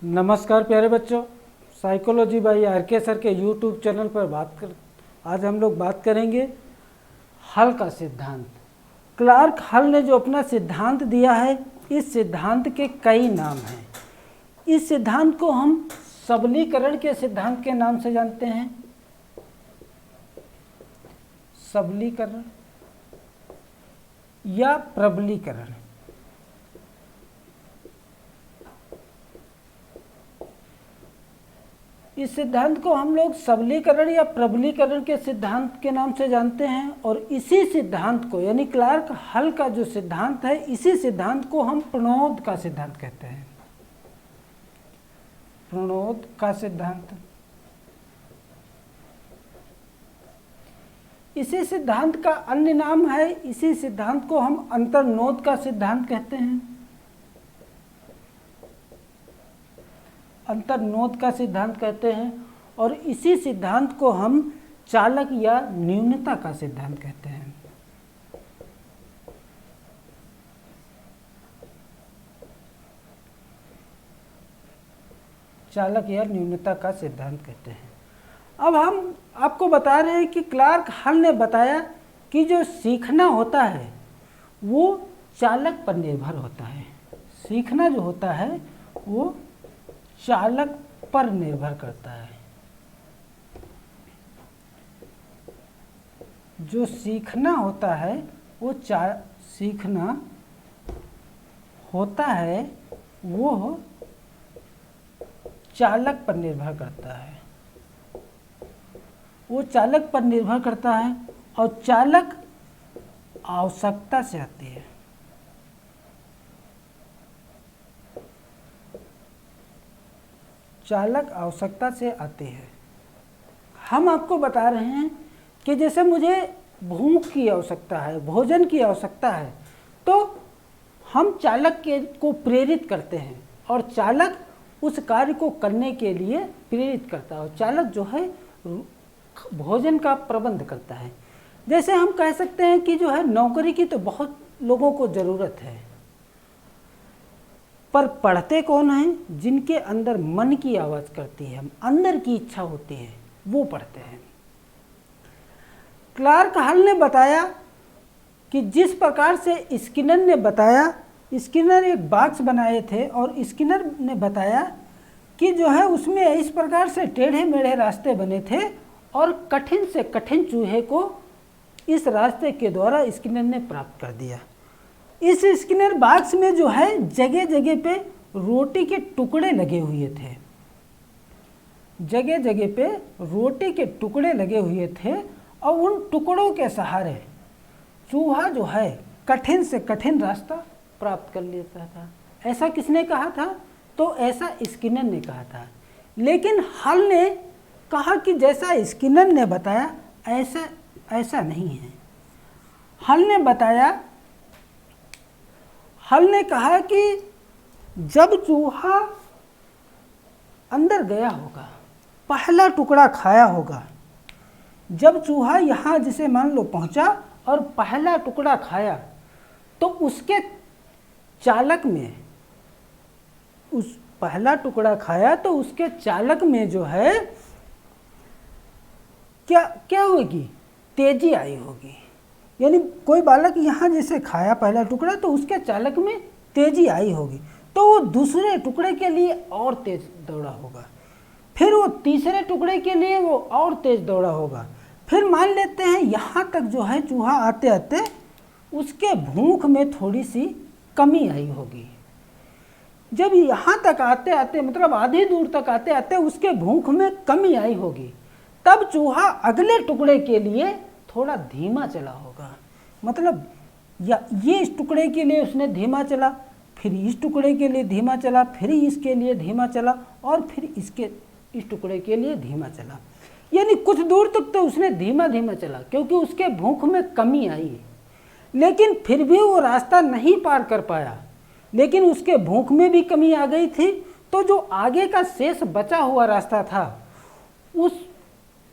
नमस्कार प्यारे बच्चों, साइकोलॉजी बाई आर.के. सर के यूट्यूब चैनल पर आज हम लोग बात करेंगे हल का सिद्धांत। क्लार्क हल ने जो अपना सिद्धांत दिया है, इस सिद्धांत के कई नाम हैं। इस सिद्धांत को हम सबलीकरण के सिद्धांत के नाम से जानते हैं। सबलीकरण या प्रबलीकरण। इस सिद्धांत को हम लोग सबलीकरण या प्रबलीकरण के सिद्धांत के नाम से जानते हैं। और इसी सिद्धांत को यानी क्लार्क हल का जो सिद्धांत है, इसी सिद्धांत को हम प्रणोद का सिद्धांत कहते हैं। प्रणोद का सिद्धांत। इसी सिद्धांत का अन्य नाम है, इसी सिद्धांत को हम अंतर्नोद का सिद्धांत कहते हैं। अंतर्नोद का सिद्धांत कहते हैं। और इसी सिद्धांत को हम चालक या न्यूनता का सिद्धांत कहते हैं। चालक या न्यूनता का सिद्धांत कहते हैं। अब हम आपको बता रहे हैं कि क्लार्क हल ने बताया कि जो सीखना होता है वो चालक पर निर्भर होता है। सीखना जो होता है वो चालक पर निर्भर करता है। जो सीखना होता है वो सीखना होता है वो चालक पर निर्भर करता है। वो चालक पर निर्भर करता है और चालक आवश्यकता से आती है। चालक आवश्यकता से आते हैं। हम आपको बता रहे हैं कि जैसे मुझे भूख की आवश्यकता है, भोजन की आवश्यकता है, तो हम चालक को प्रेरित करते हैं और चालक उस कार्य को करने के लिए प्रेरित करता है। और चालक जो है भोजन का प्रबंध करता है। जैसे हम कह सकते हैं कि जो है नौकरी की तो बहुत लोगों को ज़रूरत है, पर पढ़ते कौन हैं? जिनके अंदर मन की आवाज़ करती है, अंदर की इच्छा होती है, वो पढ़ते हैं। क्लार्क हल ने बताया कि जिस प्रकार से स्किनर ने बताया, स्किनर एक बॉक्स बनाए थे और स्किनर ने बताया कि जो है उसमें इस प्रकार से टेढ़े मेढ़े रास्ते बने थे और कठिन से कठिन चूहे को इस रास्ते के द्वारा स्किनर ने प्राप्त कर दिया। इस स्किनर बॉक्स में जो है जगह जगह पे रोटी के टुकड़े लगे हुए थे। जगह जगह पे रोटी के टुकड़े लगे हुए थे और उन टुकड़ों के सहारे चूहा जो है कठिन से कठिन रास्ता प्राप्त कर लेता था। ऐसा किसने कहा था? तो ऐसा स्किनर ने कहा था। लेकिन हल ने कहा कि जैसा स्किनर ने बताया ऐसा नहीं है। हल ने कहा कि जब चूहा अंदर गया होगा, पहला टुकड़ा खाया होगा, जब चूहा यहाँ जिसे मान लो पहुँचा और पहला टुकड़ा खाया, तो उसके चालक में पहला टुकड़ा खाया तो उसके चालक में जो है क्या होगी? तेजी आई होगी। यानी कोई बालक यहाँ जैसे खाया पहला टुकड़ा तो उसके चालक में तेजी आई होगी, तो वो दूसरे टुकड़े के लिए और तेज दौड़ा होगा, फिर वो तीसरे टुकड़े के लिए वो और तेज दौड़ा होगा। फिर मान लेते हैं यहाँ तक जो है चूहा आते आते उसके भूख में थोड़ी सी कमी आई होगी। जब यहाँ तक आते आते मतलब आधी दूर तक आते आते उसके भूख में कमी आई होगी, तब चूहा अगले टुकड़े के लिए थोड़ा धीमा चला होगा। मतलब या ये इस टुकड़े के लिए उसने धीमा चला, फिर इस टुकड़े के लिए धीमा चला, फिर इसके लिए धीमा चला और फिर इस टुकड़े के लिए धीमा चला। यानी कुछ दूर तक तो उसने धीमा धीमा चला क्योंकि उसके भूख में कमी आई, लेकिन फिर भी वो रास्ता नहीं पार कर पाया। लेकिन उसके भूख में भी कमी आ गई थी, तो जो आगे का शेष बचा हुआ रास्ता था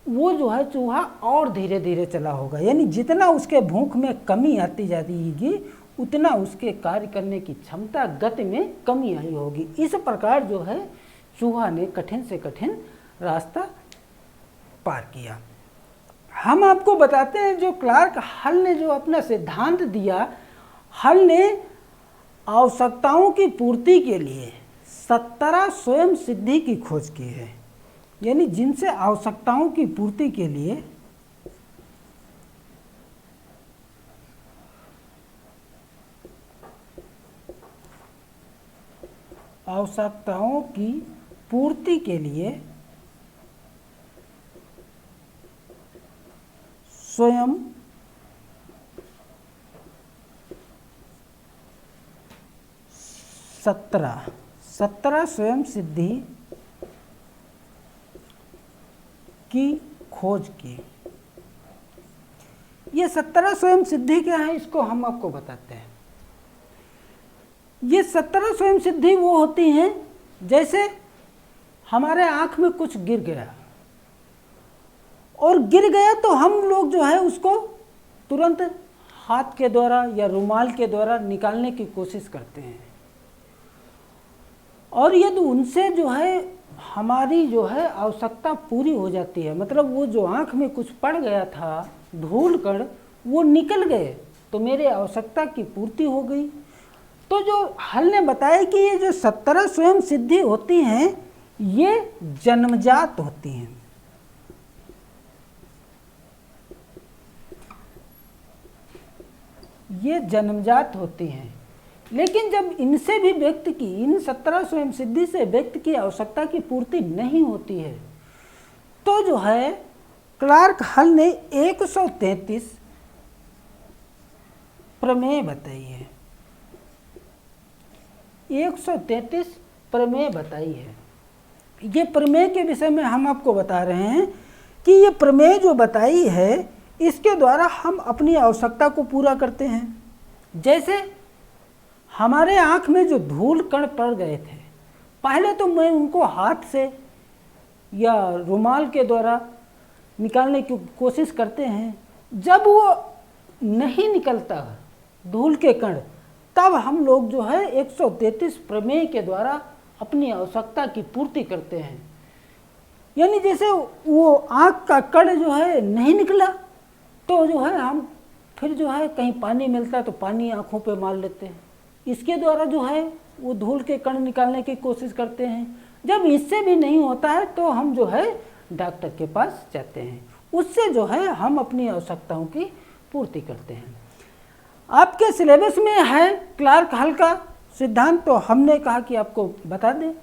वो जो है चूहा और धीरे धीरे चला होगा। यानी जितना उसके भूख में कमी आती जाएगी उतना उसके कार्य करने की क्षमता गति में कमी आई होगी। इस प्रकार जो है चूहा ने कठिन से कठिन रास्ता पार किया। हम आपको बताते हैं जो क्लार्क हल ने जो अपना सिद्धांत दिया, हल ने आवश्यकताओं की पूर्ति के लिए 17 स्वयं सिद्धि की खोज की है। यानी जिनसे आवश्यकताओं की पूर्ति के लिए आवश्यकताओं की पूर्ति के लिए स्वयं सत्रह स्वयं सिद्धि की खोज की। ये 17 स्वयं सिद्धि क्या है, इसको हम आपको बताते हैं। ये 17 स्वयं सिद्धि वो होती हैं जैसे हमारे आंख में कुछ गिर गया, और गिर गया तो हम लोग जो है उसको तुरंत हाथ के द्वारा या रुमाल के द्वारा निकालने की कोशिश करते हैं, और यदि उनसे जो है हमारी जो है आवश्यकता पूरी हो जाती है, मतलब वो जो आँख में कुछ पड़ गया था धूल कण वो निकल गए, तो मेरे आवश्यकता की पूर्ति हो गई। तो जो हल ने बताया कि ये जो 17 स्वयं सिद्धि होती हैं ये जन्मजात होती हैं। ये जन्मजात होती हैं, लेकिन जब इनसे भी व्यक्ति की, इन 17 स्वयं सिद्धि से व्यक्ति की आवश्यकता की पूर्ति नहीं होती है, तो जो है क्लार्क हल ने 133 प्रमेय बताई है। 133 प्रमेय बताई है। ये प्रमेय के विषय में हम आपको बता रहे हैं कि ये प्रमेय जो बताई है इसके द्वारा हम अपनी आवश्यकता को पूरा करते हैं। जैसे हमारे आँख में जो धूल कण पड़ गए थे, पहले तो मैं उनको हाथ से या रुमाल के द्वारा निकालने की कोशिश करते हैं, जब वो नहीं निकलता धूल के कण, तब हम लोग जो है 133 प्रमेय के द्वारा अपनी आवश्यकता की पूर्ति करते हैं। यानी जैसे वो आँख का कण जो है नहीं निकला, तो जो है हम फिर जो है कहीं पानी मिलता है तो पानी आँखों पे मार लेते हैं, इसके द्वारा जो है वो धूल के कण निकालने की कोशिश करते हैं। जब इससे भी नहीं होता है तो हम जो है डॉक्टर के पास जाते हैं, उससे जो है हम अपनी आवश्यकताओं की पूर्ति करते हैं। आपके सिलेबस में है क्लार्क हल का सिद्धांत, तो हमने कहा कि आपको बता दें,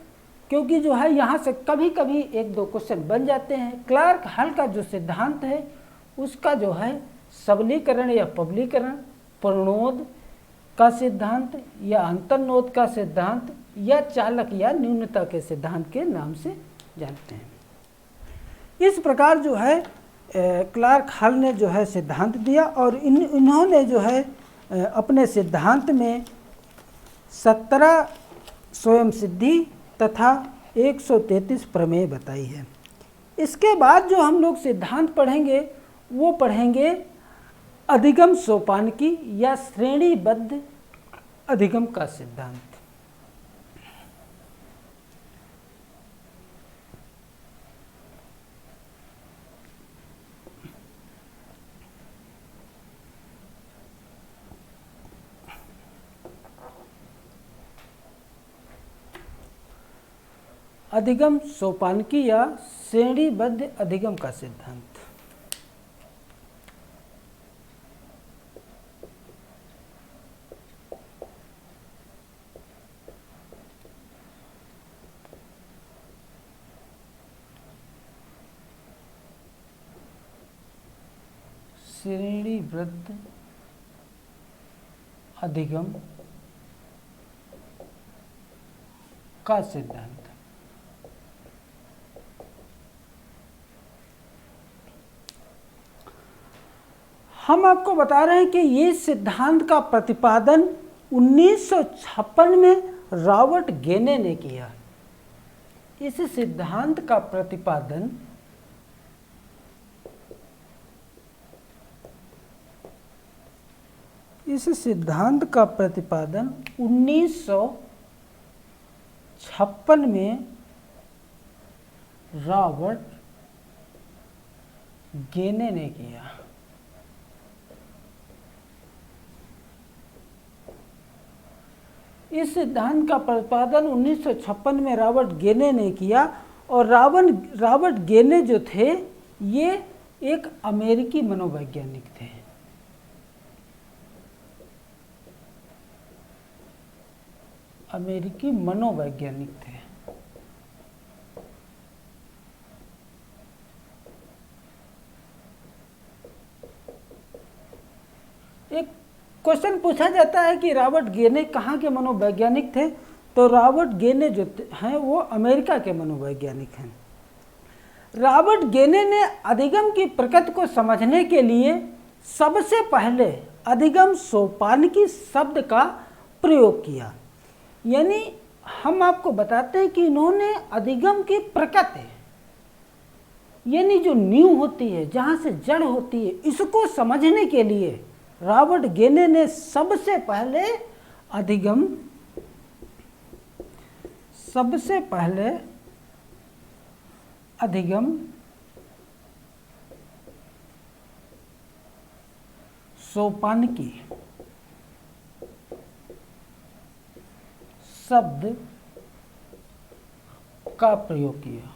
क्योंकि जो है यहाँ से कभी कभी एक दो क्वेश्चन बन जाते हैं। क्लार्क हल का जो सिद्धांत है उसका जो है सबलीकरण या पबलीकरण, प्रणोद का सिद्धांत या अंतर्नोद का सिद्धांत या चालक या न्यूनता के सिद्धांत के नाम से जानते हैं। इस प्रकार जो है क्लार्क हल ने जो है सिद्धांत दिया, और इन्होंने जो है अपने सिद्धांत में 17 स्वयं सिद्धि तथा 133 प्रमेय बताई है। इसके बाद जो हम लोग सिद्धांत पढ़ेंगे वो पढ़ेंगे अधिगम सोपानकी या श्रेणीबद्ध अधिगम का सिद्धांत। अधिगम सोपानकी या श्रेणीबद्ध अधिगम का सिद्धांत। श्रेणीबद्ध अधिगम का सिद्धांत। हम आपको बता रहे हैं कि ये सिद्धांत का प्रतिपादन 1956 में रॉबर्ट गेने ने किया। इस सिद्धांत का प्रतिपादन इस सिद्धांत का प्रतिपादन 1956 में रॉबर्ट गेने ने किया। इस सिद्धांत का प्रतिपादन 1956 में रॉबर्ट गेने ने किया। और रॉबर्ट गेने जो थे ये एक अमेरिकी मनोवैज्ञानिक थे। अमेरिकी मनोवैज्ञानिक थे। एक क्वेश्चन पूछा जाता है कि रॉबर्ट गेने कहाँ के मनोवैज्ञानिक थे, तो रॉबर्ट गेने जो हैं वो अमेरिका के मनोवैज्ञानिक हैं। रॉबर्ट गेने ने अधिगम की प्रकृति को समझने के लिए सबसे पहले अधिगम सोपानकी शब्द का प्रयोग किया। यानी हम आपको बताते हैं कि इन्होंने अधिगम की प्रकृति, यानी जो नींव होती है, जहाँ से जड़ होती है, इसको समझने के लिए रॉबर्ट गेने ने सबसे पहले अधिगम सोपानकी शब्द का प्रयोग किया।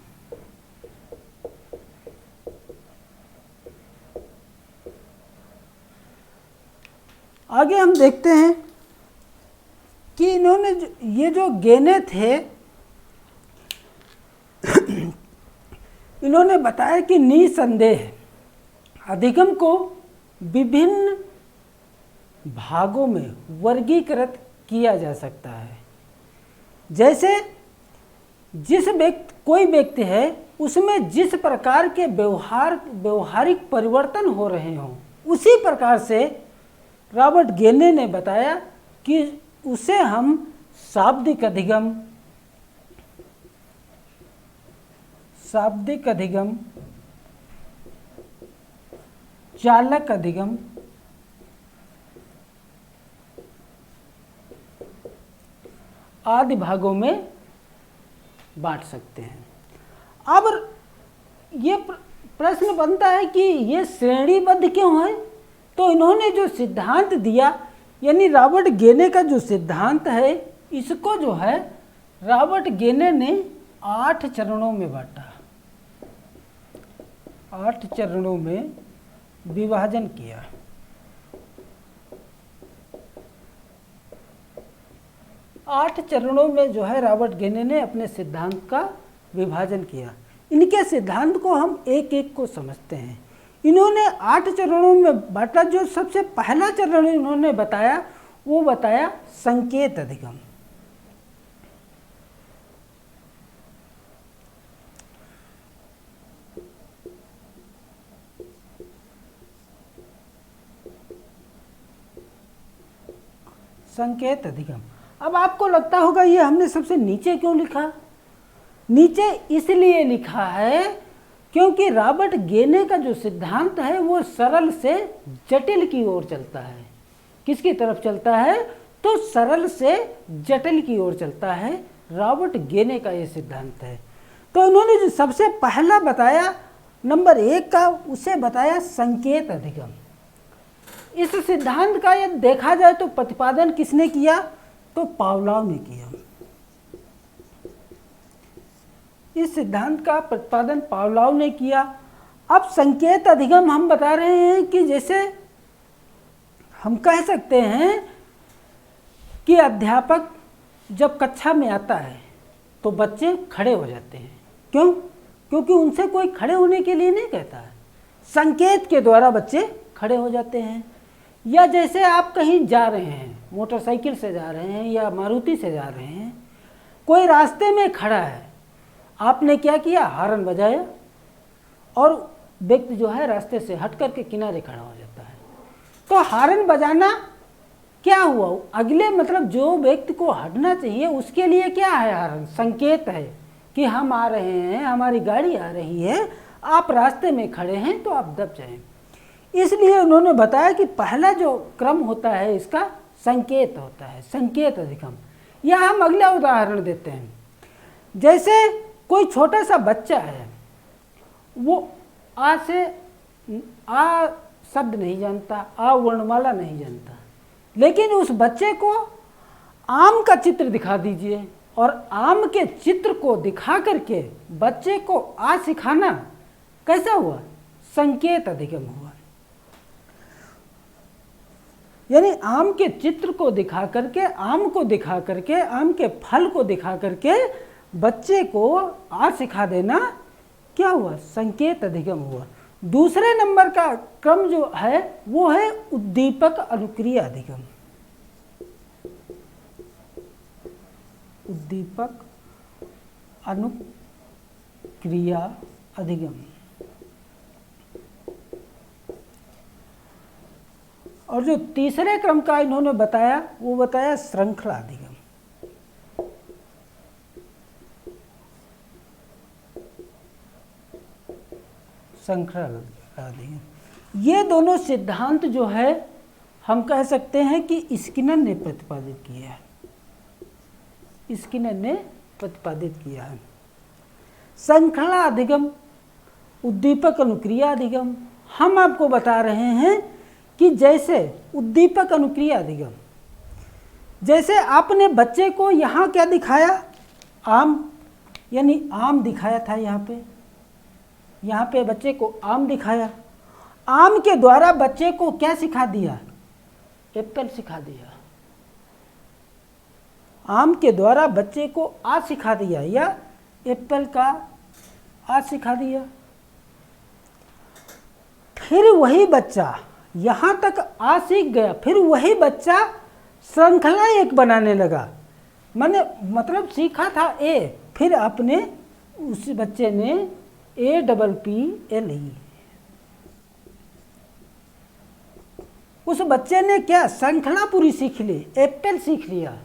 आगे हम देखते हैं कि इन्होंने ये जो गेने थे इन्होंने बताया कि निसंदेह अधिगम को विभिन्न भागों में वर्गीकृत किया जा सकता है। जैसे कोई व्यक्ति है, उसमें जिस प्रकार के व्यवहारिक परिवर्तन हो रहे हों, उसी प्रकार से रॉबर्ट गेने ने बताया कि उसे हम शाब्दिक अधिगम, चालक अधिगम, आदि भागों में बांट सकते हैं। अब ये प्रश्न बनता है कि ये श्रेणीबद्ध क्यों है? तो इन्होंने जो सिद्धांत दिया, यानी रॉबर्ट गेने का जो सिद्धांत है, इसको जो है रॉबर्ट गेने ने 8 चरणों में बांटा, 8 चरणों में विभाजन किया। आठ चरणों में जो है रॉबर्ट गेने ने अपने सिद्धांत का विभाजन किया। इनके सिद्धांत को हम एक एक को समझते हैं। इन्होंने 8 चरणों में बांटा। जो सबसे पहला चरण इन्होंने बताया वो बताया संकेत अधिगम। संकेत अधिगम। अब आपको लगता होगा ये हमने सबसे नीचे क्यों लिखा? नीचे इसलिए लिखा है क्योंकि रॉबर्ट गेने का जो सिद्धांत है वो सरल से जटिल की ओर चलता है। किसकी तरफ चलता है? तो सरल से जटिल की ओर चलता है। रॉबर्ट गेने का ये सिद्धांत है। तो इन्होंने जो सबसे पहला बताया नंबर 1 का, उसे बताया संकेत अधिगम। इस सिद्धांत का यदि देखा जाए तो प्रतिपादन किसने किया? तो पावलोव ने किया। इस सिद्धांत का प्रतिपादन पावलोव ने किया। अब संकेत अधिगम हम बता रहे हैं कि जैसे हम कह सकते हैं कि अध्यापक जब कक्षा में आता है तो बच्चे खड़े हो जाते हैं। क्यों? क्योंकि उनसे कोई खड़े होने के लिए नहीं कहता है, संकेत के द्वारा बच्चे खड़े हो जाते हैं। या जैसे आप कहीं जा रहे हैं, मोटरसाइकिल से जा रहे हैं या मारुति से जा रहे हैं, कोई रास्ते में खड़ा है, आपने क्या किया? हॉर्न बजाया और व्यक्ति जो है रास्ते से हट करके किनारे खड़ा हो जाता है। तो हॉर्न बजाना क्या हुआ? अगले मतलब जो व्यक्ति को हटना चाहिए उसके लिए क्या है? हॉर्न संकेत है कि हम आ रहे हैं, हमारी गाड़ी आ रही है, आप रास्ते में खड़े हैं तो आप दब जाएं। इसलिए उन्होंने बताया कि पहला जो क्रम होता है इसका संकेत होता है, संकेत अधिगम। या हम अगला उदाहरण देते हैं। जैसे कोई छोटा सा बच्चा है, वो आ से आ शब्द नहीं जानता, आ वर्णमाला नहीं जानता, लेकिन उस बच्चे को आम का चित्र दिखा दीजिए और आम के चित्र को दिखा करके बच्चे को आ सिखाना कैसा हुआ? संकेत अधिगम हुआ। यानी आम के चित्र को दिखा करके, आम को दिखा करके, आम के फल को दिखा करके बच्चे को आ सिखा देना क्या हुआ? संकेत अधिगम हुआ। दूसरे नंबर का क्रम जो है वो है उद्दीपक अनुक्रिया अधिगम। उद्दीपक अनुक्रिया अधिगम। और जो तीसरे क्रम का इन्होंने बताया वो बताया श्रृंखला अधिगम। श्रृंखला अधिगम। ये दोनों सिद्धांत जो है हम कह सकते हैं कि स्किनर ने प्रतिपादित किया है। स्किनर ने प्रतिपादित किया है। श्रृंखला अधिगम, उद्दीपक अनुक्रिया अधिगम, हम आपको बता रहे हैं कि जैसे उद्दीपक अनुक्रिया अधिगम, जैसे आपने बच्चे को यहाँ क्या दिखाया? आम, यानी आम दिखाया था यहाँ पे बच्चे को आम दिखाया। आम के द्वारा बच्चे को क्या सिखा दिया? एप्पल सिखा दिया। आम के द्वारा बच्चे को आ सिखा दिया या एप्पल का आ सिखा दिया। फिर वही बच्चा यहाँ तक आ सीख गया, फिर वही बच्चा श्रृंखला एक बनाने लगा। मतलब सीखा था ए, फिर अपने उस बच्चे ने APPLE, उस बच्चे ने क्या श्रृंखला पूरी सीख ली, एप्पल सीख लिया।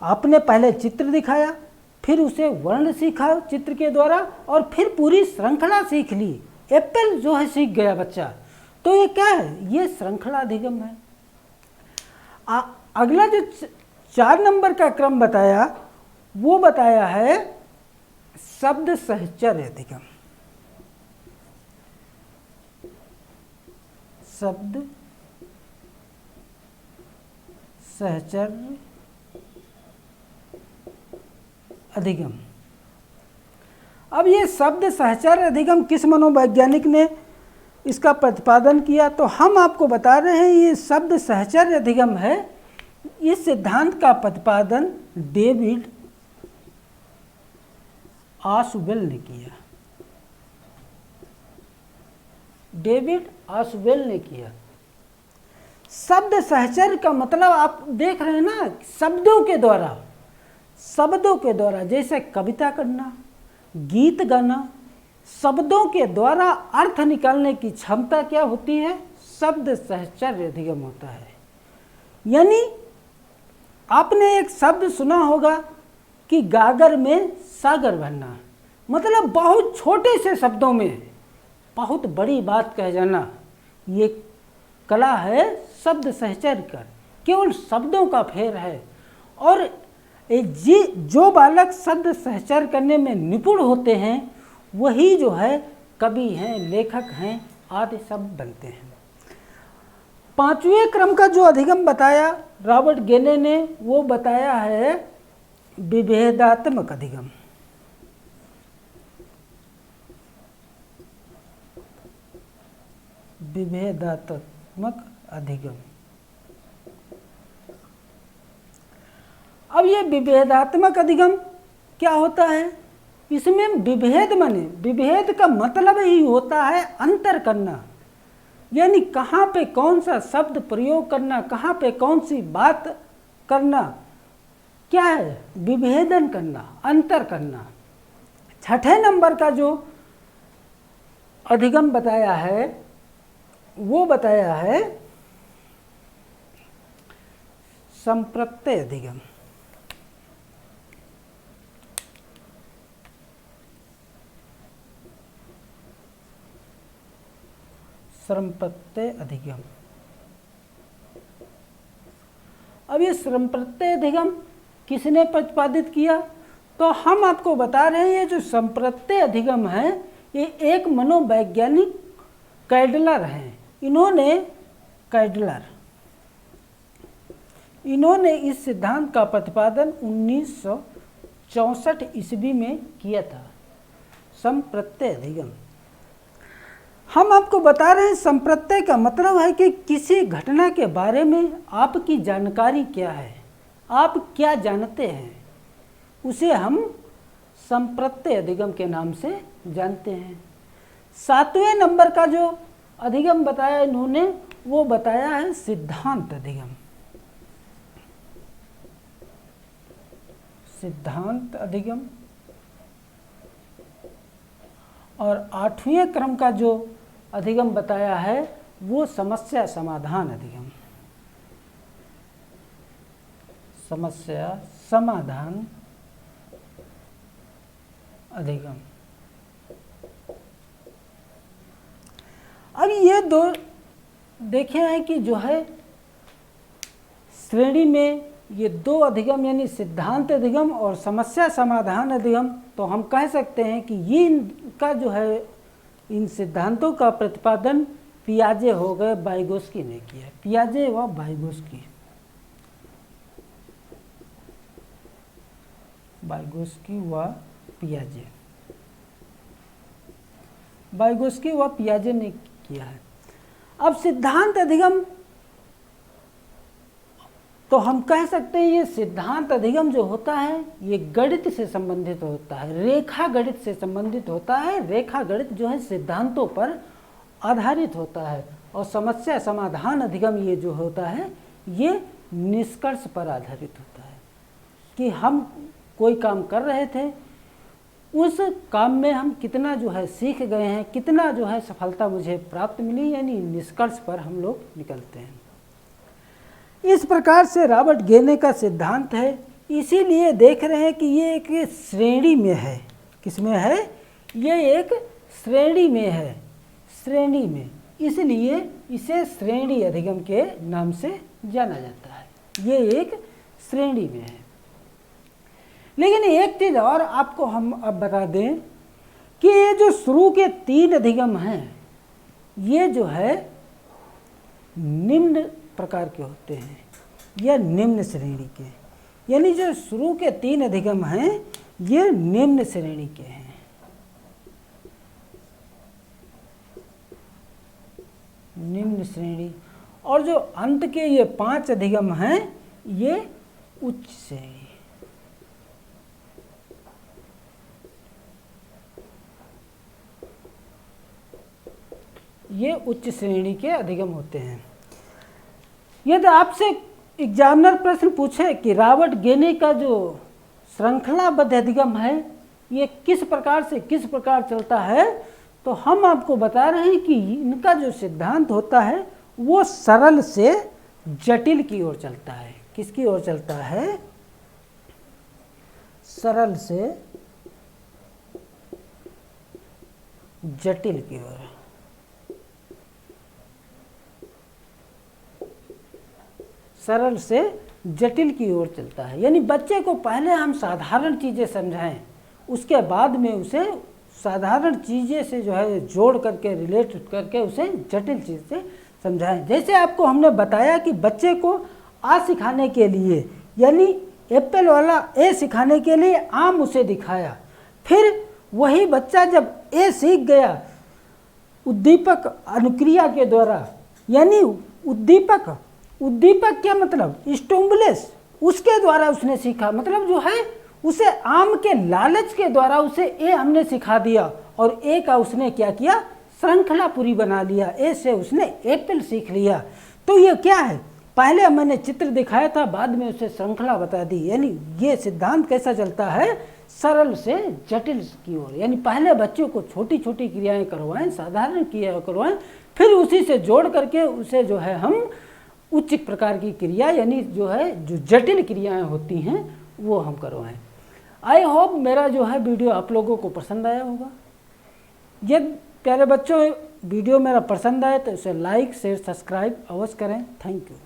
आपने पहले चित्र दिखाया, फिर उसे वर्ण सीखा चित्र के द्वारा, और फिर पूरी श्रृंखला सीख ली। एप्पल जो है सीख गया बच्चा। तो ये क्या है? ये श्रृंखला अधिगम है। अगला जो 4 नंबर का क्रम बताया वो बताया है शब्द सहचर्य अधिगम। शब्द सहचर्य अधिगम। अब ये शब्द सहचर्य अधिगम किस मनोवैज्ञानिक ने इसका प्रतिपादन किया? तो हम आपको बता रहे हैं ये शब्द सहचर्य अधिगम है। इस सिद्धांत का प्रतिपादन डेविड आशुबेल ने किया। डेविड आशुबेल ने किया। शब्द सहचर्य का मतलब आप देख रहे हैं ना, शब्दों के द्वारा जैसे कविता करना, गीत गाना, शब्दों के द्वारा अर्थ निकालने की क्षमता क्या होती है? शब्द सहचर्य अधिगम होता है। यानी आपने एक शब्द सुना होगा कि गागर में सागर भरना, मतलब बहुत छोटे से शब्दों में बहुत बड़ी बात कह जाना। ये कला है शब्द सहचर्य का, केवल शब्दों का फेर है। और जो बालक शब्द सहचर्य करने में निपुण होते हैं वही जो है कवि हैं, लेखक हैं आदि सब बनते हैं। 5वें क्रम का जो अधिगम बताया रॉबर्ट गेने ने, वो बताया है विभेदात्मक अधिगम। विभेदात्मक अधिगम। अब ये विभेदात्मक अधिगम क्या होता है? इसमें विभेद विभेद का मतलब ही होता है अंतर करना, यानी कहाँ पे कौन सा शब्द प्रयोग करना, कहाँ पे कौन सी बात करना, क्या है? विभेदन करना, अंतर करना। 6ठे नंबर का जो अधिगम बताया है वो बताया है संप्रत्यय अधिगम। संप्रत्यय अधिगम। अब ये संप्रत्यय अधिगम किसने प्रतिपादित किया? तो हम आपको बता रहे हैं ये जो संप्रत्यय अधिगम है ये एक मनोवैज्ञानिक कैडलर हैं। इन्होंने इस सिद्धांत का प्रतिपादन 1964 ईस्वी में किया था, संप्रत्यय अधिगम। हम आपको बता रहे हैं संप्रत्यय का मतलब है कि किसी घटना के बारे में आपकी जानकारी क्या है, आप क्या जानते हैं, उसे हम संप्रत्यय अधिगम के नाम से जानते हैं। 7वें नंबर का जो अधिगम बताया इन्होंने वो बताया है सिद्धांत अधिगम। सिद्धांत अधिगम। और 8वें क्रम का जो अधिगम बताया है वो समस्या समाधान अधिगम। समस्या समाधान अधिगम। अब ये दो देखे हैं कि जो है श्रेणी में ये दो अधिगम यानी सिद्धांत अधिगम और समस्या समाधान अधिगम, तो हम कह सकते हैं कि ये इनका जो है इन सिद्धांतों का प्रतिपादन पियाजे हो गए, वाइगोस्की ने किया। पियाजे व वाइगोस्की, वाइगोस्की व पियाजे, वाइगोस्की व पियाजे ने किया है। अब सिद्धांत अधिगम तो हम कह सकते हैं ये सिद्धांत अधिगम जो होता है ये गणित से संबंधित होता है, रेखा गणित से संबंधित होता है। रेखा गणित जो है सिद्धांतों पर आधारित होता है और समस्या समाधान अधिगम ये जो होता है ये निष्कर्ष पर आधारित होता है कि हम कोई काम कर रहे थे, उस काम में हम कितना जो है सीख गए हैं, कितना जो है सफलता मुझे प्राप्त मिली, यानी निष्कर्ष पर हम लोग निकलते हैं। इस प्रकार से रॉबर्ट गेने का सिद्धांत है, इसीलिए देख रहे हैं कि ये एक श्रेणी में है। किसमें है? ये एक श्रेणी में है, श्रेणी में, इसलिए इसे श्रेणी अधिगम के नाम से जाना जाता है। ये एक श्रेणी में है। लेकिन एक चीज़ और आपको हम अब बता दें कि ये जो शुरू के 3 अधिगम हैं ये जो है निम्न प्रकार के होते हैं या निम्न श्रेणी के, यानी जो शुरू के 3 अधिगम हैं ये निम्न श्रेणी के हैं। निम्न श्रेणी। और जो अंत के ये 5 अधिगम हैं ये उच्च श्रेणी। ये उच्च श्रेणी के अधिगम होते हैं। यदि आपसे एग्जामिनर प्रश्न पूछे कि रॉबर्ट गेने का जो श्रृंखलाबद्ध अधिगम है ये किस प्रकार से किस प्रकार चलता है, तो हम आपको बता रहे हैं कि इनका जो सिद्धांत होता है वो सरल से जटिल की ओर चलता है। किसकी ओर चलता है? सरल से जटिल की ओर। सरल से जटिल की ओर चलता है, यानी बच्चे को पहले हम साधारण चीज़ें समझाएं, उसके बाद में उसे साधारण चीज़ें से जो है जोड़ करके रिलेट करके उसे जटिल चीज़ से समझाएं। जैसे आपको हमने बताया कि बच्चे को आ सिखाने के लिए यानी एप्पल वाला ए सिखाने के लिए आम उसे दिखाया, फिर वही बच्चा जब ए सीख गया उद्दीपक अनुक्रिया के द्वारा, यानी उद्दीपक क्या मतलब? स्टिमुलस, उसके द्वारा उसने सीखा। मतलब जो है उसे आम के लालच के द्वारा उसे ए हमने सिखा दिया और ए का उसने क्या किया? श्रृंखला पूरी बना लिया। ए से उसने एप्पल सीख लिया। तो ये क्या है? पहले मैंने चित्र दिखाया था, बाद में उसे श्रृंखला बता दी। यानी ये सिद्धांत कैसा चलता है? सरल से जटिल की ओर। यानी पहले बच्चों को छोटी छोटी क्रियाएं करवाएं, साधारण क्रिया करवाएं, फिर उसी से जोड़ करके उसे जो है हम उच्च प्रकार की क्रिया यानी जो है जो जटिल क्रियाएं होती हैं वो हम करवाएं। आई होप मेरा जो है वीडियो आप लोगों को पसंद आया होगा। यदि प्यारे बच्चों वीडियो मेरा पसंद आए तो इसे लाइक शेयर सब्सक्राइब अवश्य करें। Thank you.